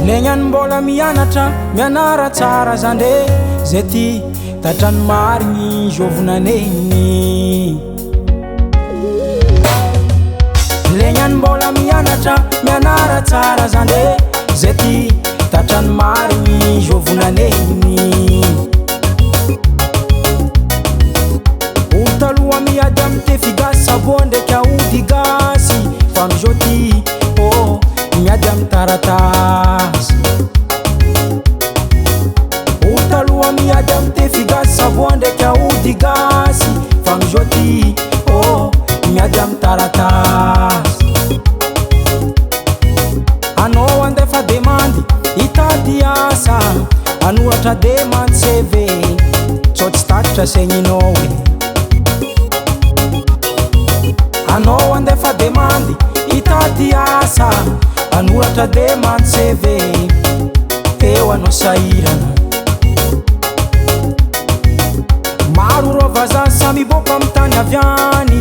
Legnan mbola mianatra mianara tsara zande zay ty tatrany marigny zovonanegny. Legnan mbola mianatra mianara tsara zande zay ty tatrany marigny zovonanegny. Olo taloha miady amy tefy gasy sabo ndraiky aody gasy fa amizao ty miady amy taratasy. Olo taloha miady amy tefy gasy sabo ndraiky aody gasy fa amizao ty miady amy taratasy. Anao andefa demandy hitady asa, anoratra demande CV sao tsy tatitra segninao e. Anao andefa demandy hitady asa, anoratra demande CV eo anao sahirana. Maro rô vazaha samy boka amy tany aviany,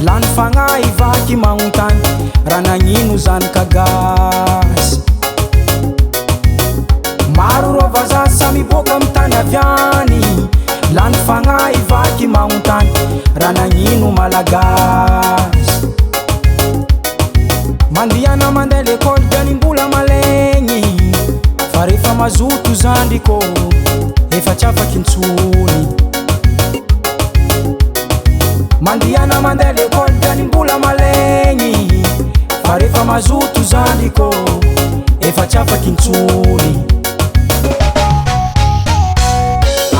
lany fagnahy vaky magnontany raha nagnino zany kagasy. Maro rô vazaha samy boka amy tany aviany, lany fagnahy vaky magnontany raha nagnino malagasy. Mandiana mandeha l'école dianimbola malegny, fa rehefa mazoto zandriko efa tsy afaky intsony. Mandiana mandeha l'école dianimbola malegny, fa rehefa mazoto zandriko efa tsy afaky intsony.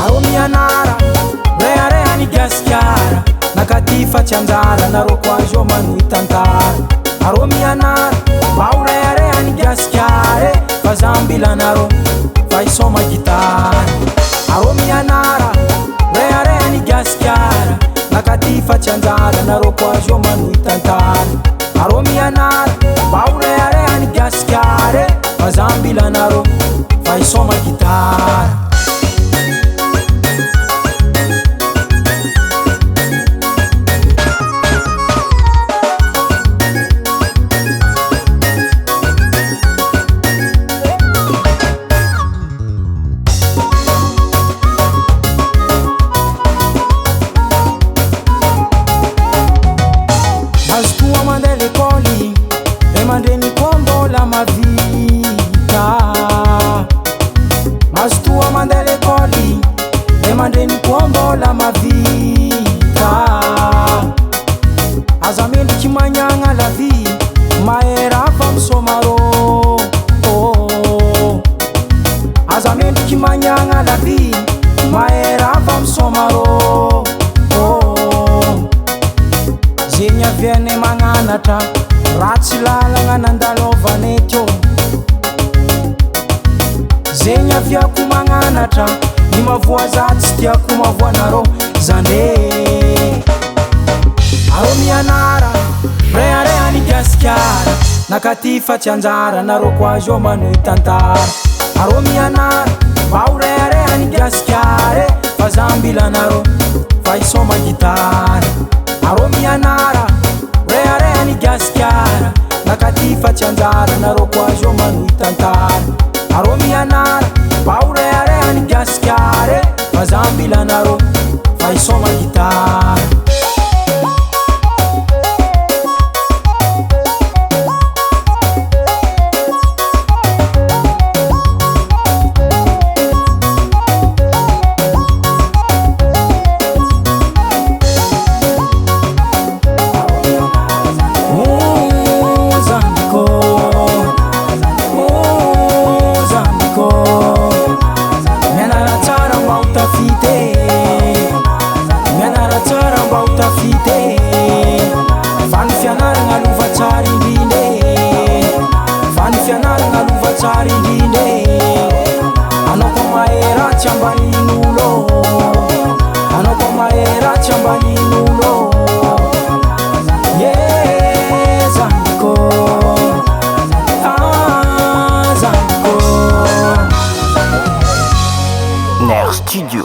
Arô mianara reharehany gasikara, nakaty fa tsy anjara narô koa zao manohy tantara. Arô mianara mba ho reharehany gasikara fa zambila narô fa isoma gitara. Arô mianara reharehany gasikara, nakaty fa tsy anjara narô koa zao manohy tantara. Arô mianara mba ho reharehany gasikara fa zambila narô fa isoma gitara. Mandreny koa mbola mavita, mazo toa mandeha l'école e mandreny koa mbola mavita. Aza mendriky magnagna la vie mahera fa misoma rô. Aza mendriky magnagna la vie mahera fa misoma rô. Zegny aviane magnanatra ratsy lalagna nandalovanay teo, zegny aviako magnanatra ny mavoaza tsy tiako mavoanarô zande. Arô mianara reharehany gasikara, nakaty fa tsy anjara narô koa zao manohy tantara. Arô mianara mba ho reharehany gasikara fa zambila narô fa isoma gitara. Arô mianara reharehany gasikara, nakaty fa tsy anjara narô koa zao manohy tantara. Arô mianara mba ho reharehany gasikara fa zambila narô fa isoma gitara. Anao koa mahera tsy ambanin'olo, anao koa mahera tsy ambanin'olo. Zandiko, zandiko. Ner Studio.